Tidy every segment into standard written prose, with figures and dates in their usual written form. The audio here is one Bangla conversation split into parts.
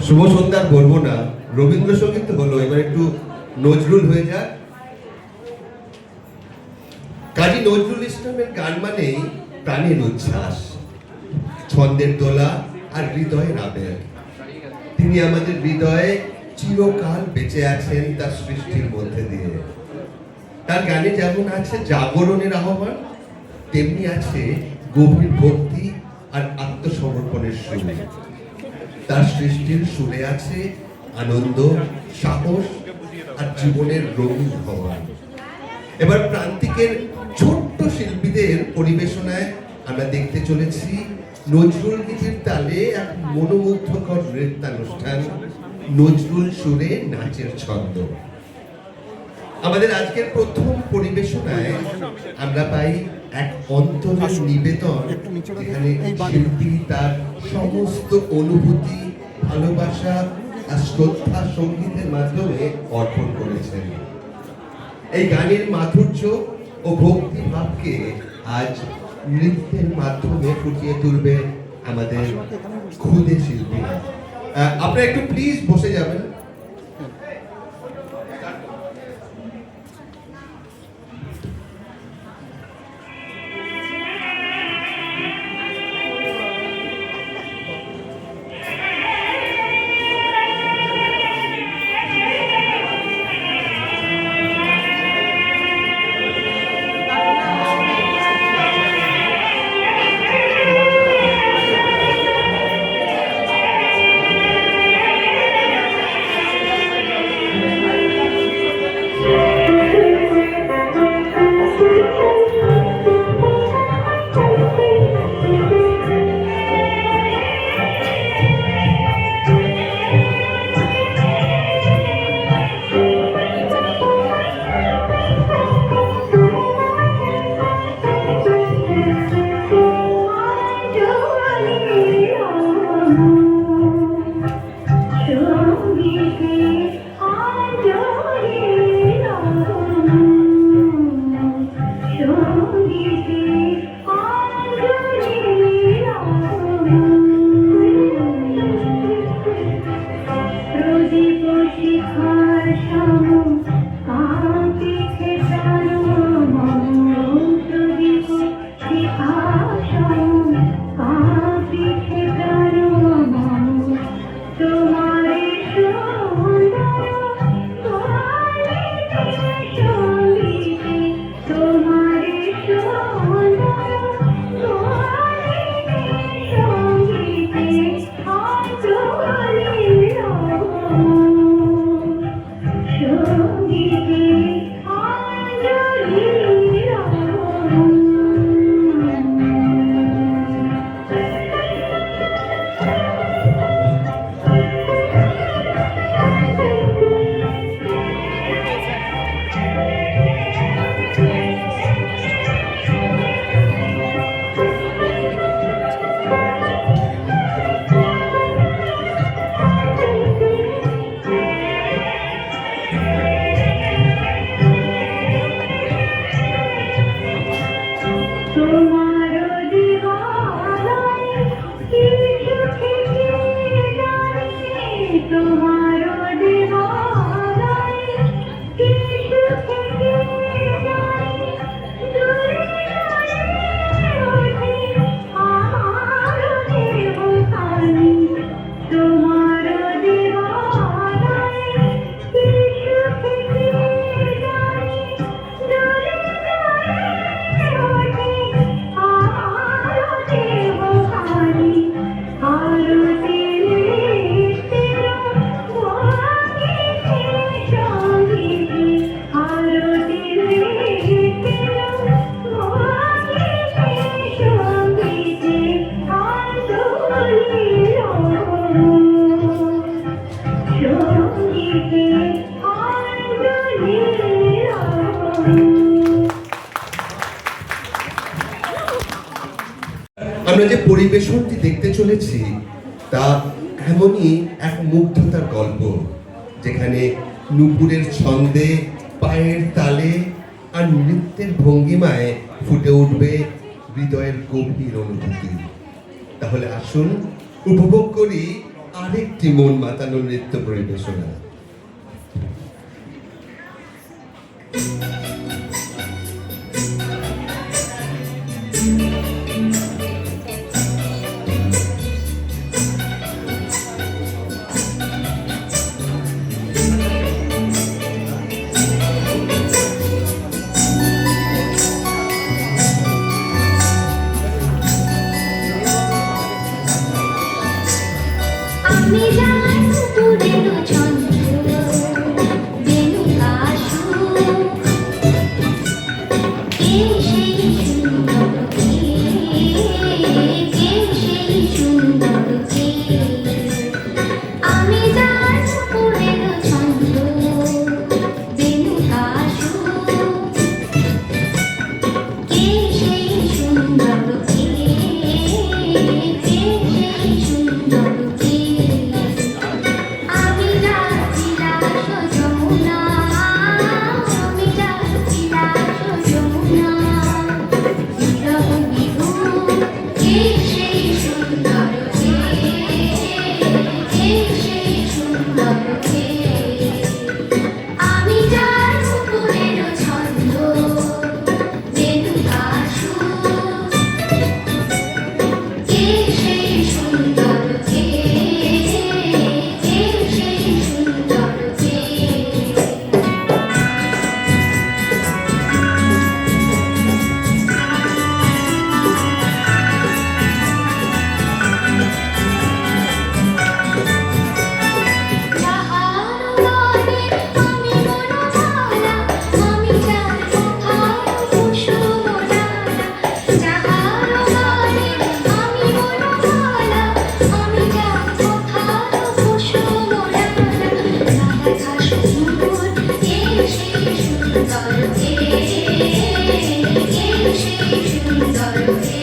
শুভ সন্ধ্যার বলবো না, রবীন্দ্রসঙ্গীত হলো, এবার একটু নজরুল হয়ে যাক। কাজী নজরুল ইসলামের গান মানেই প্রাণের উচ্ছ্বাস, ছন্দের দোলা আর হৃদয়ের আবেগ। তিনি আমাদের হৃদয়ে চিরকাল বেঁচে আছেন তার সৃষ্টির মধ্যে দিয়ে। তার গানে যেমন আছে জাগরণের আহ্বান, তেমনি আছে গভীর ভক্তি আর আত্মসমর্পণের সুর। তার সৃষ্টির সুরে আছে আনন্দ, সাহস আর জীবনের রঙিন হওয়া। এবার প্রান্তিকের ছোট্ট শিল্পীদের পরিবেশনায় আমরা দেখতে চলেছি নজরুল গীতির তালে এক মনোমুগ্ধকর নৃত্যানুষ্ঠান, নজরুল সুরে নাচের ছন্দ। আমাদের আজকের প্রথম পরিবেশনায় আমরা পাই এক অন্তরের নিবেদন, যেখানে শিল্পী তার সমস্ত অনুভূতি, ভালোবাসা আর শ্রদ্ধা সঙ্গীতের মাধ্যমে অর্পণ করেছেন। এই গানের মাধুর্য ও ভক্তি ভাবকে আজ নৃত্যের মাধ্যমে ফুটিয়ে তুলবে আমাদের খুদে শিল্পীরা। আপনারা একটু প্লিজ বসে যাবেন। আমরা যে পরিবেশনটি দেখতে চলেছি তা এমনই এক মুগ্ধতার গল্প, যেখানে নুপুরের ছন্দে, পায়ের তালে আর নৃত্যের ভঙ্গিমায় ফুটে উঠবে হৃদয়ের গভীর অনুভূতি। তাহলে আসুন উপভোগ করি আরেকটি মন মাতানো নৃত্য পরিবেশনা। আমি যাই পুরের ছন্দ বেনু কাশু কে সেই সুন্দর কে সেই সুন্দর কে আমি যাই পুরের ছন্দ বেনু কাশু কে সেই সুন্দর কে সেই সুন্দর কে আমি যাচ্ছি রাস যমুনা আমি যাচ্ছি রাস যমুনা বিরহ বিহু কে সেই সুন্দর কে সেই সুন্দর কে আমি যার পুকুরের ছন্দ বেনু কাশু কে সেই সুন্দর কে সেই সুন্দর কে যাহার গানে আমি মনোমালা আমি যার কোথায় কুসুমডালা যাহার গানে আমি মনোমালা আমি যার কোথায় কুসুমডালা রাধা সুন্দর কে সেই সুন্দর কে সেই সুন্দর কে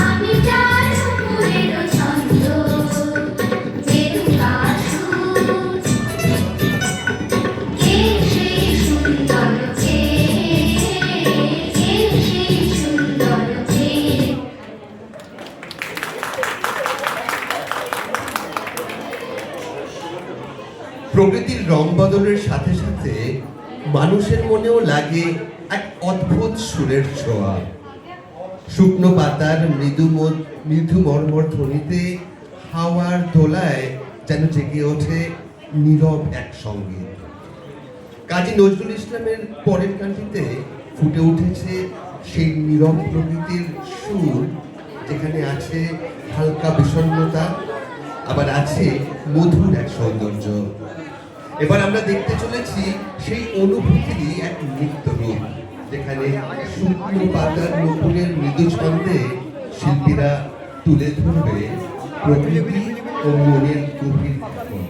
আমি যার পুরের ছন্দ বেনু কাশু কে সেই সুন্দর কে সেই সুন্দর কে প্রকৃতির রং বদলের সাথে সাথে মানুষের মনেও লাগে এক অদ্ভুত সুরের ছোঁয়া। শুকনো পাতার মৃদু মর্মর ধ্বনিতে হাওয়ার দোলায় যেন জেগে ওঠে নীরব এক সঙ্গীত। কাজী নজরুল ইসলামের পরের গানটিতে ফুটে উঠেছে সেই নীরব প্রকৃতির সুর, যেখানে আছে হালকা বিষণ্ণতা, আবার আছে মধুর এক সৌন্দর্য। এবার আমরা দেখতে চলেছি সেই অনুভূতিরই এক নৃত্য রূপ, যেখানে শুকনো পাতার নতুনের মৃদু ছন্দে শিল্পীরা তুলে ধরবে প্রকৃতি ও মনের গভীর ভাবনা।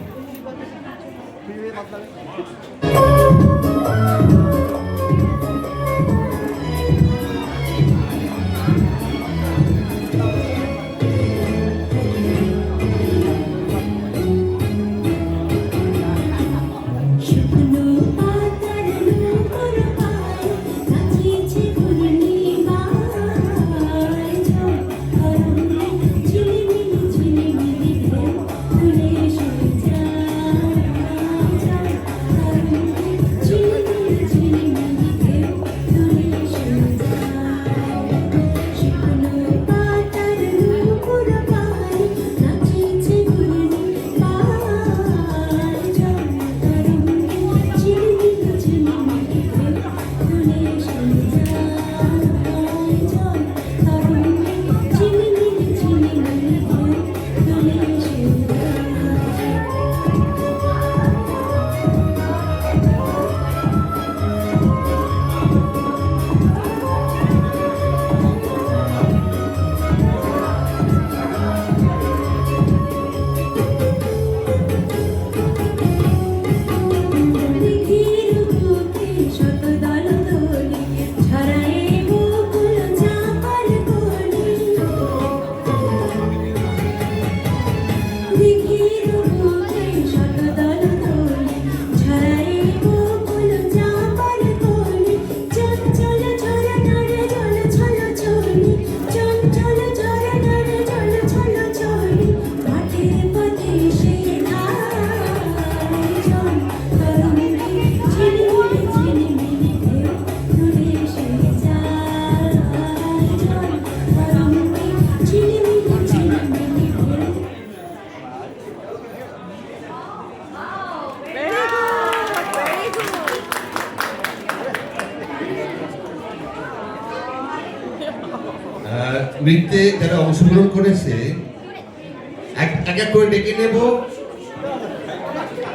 শুকনো পাতার নূপুর পায় নাচিছে ঘূর্ণিবায় ঝড় গরমে ঝিলিমিলি ঝিলিমিলি ঢেউ তুলে সুর নৃত্যে যারা অংশগ্রহণ করেছে এক এক করে ডেকে নেব।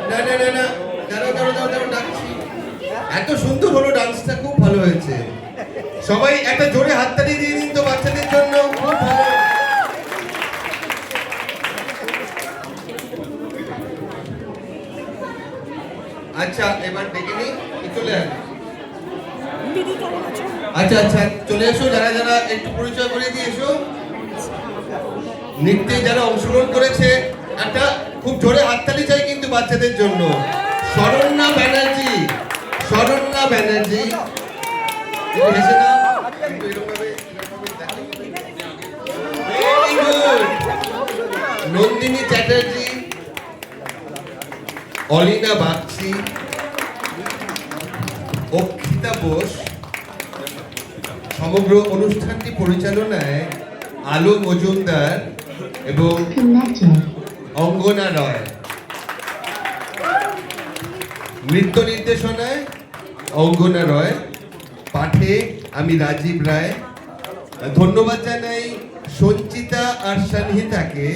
না না না না, দাঁড়াও দাঁড়াও দাঁড়াও দাঁড়াও, ডাকছি। এত সুন্দর হলো ডান্সটা, খুব ভালো হয়েছে। সবাই একটা জোরে হাততালি দিয়ে দিন তো বাচ্চাদের জন্য, খুব ভালো। আচ্ছা এবার ডেকে নিই, চলে আয়। আচ্ছা আচ্ছা চলে এসো, যারা যারা একটু পরিচয় করে দিয়ে এসো। নৃত্যে যারা অংশগ্রহণ করেছে একটা খুব জোরে হাততালি চাই কিন্তু বাচ্চাদের জন্য। শরণ্যা ব্যানার্জি, শরণ্যা ব্যানার্জি, একটু হেসে দাও, একটু এরকমভাবে, এরকমভাবে দেখো। Very good. নন্দিনী চ্যাটার্জি, অলিনা বাগচি, অক্ষিতা বোস। সমগ্র অনুষ্ঠানটি পরিচালনায় আলো মজুমদার এবং অঙ্গনা রয়। নৃত্য নির্দেশনায় অঙ্গনা রয়, পাঠে আমি রাজীব রায়। ধন্যবাদ জানাই সঞ্চিতা আর সঞ্চিতাকে,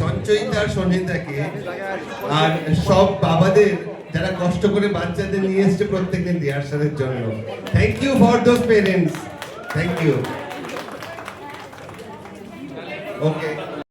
সঞ্চয়িতা আর সঞ্চিতাকে, আর সব বাবাদের যারা কষ্ট করে বাচ্চাদের নিয়ে এসছে প্রত্যেকদিন রিহার্সালের জন্য। Thank you for those parents, thank you. Okay.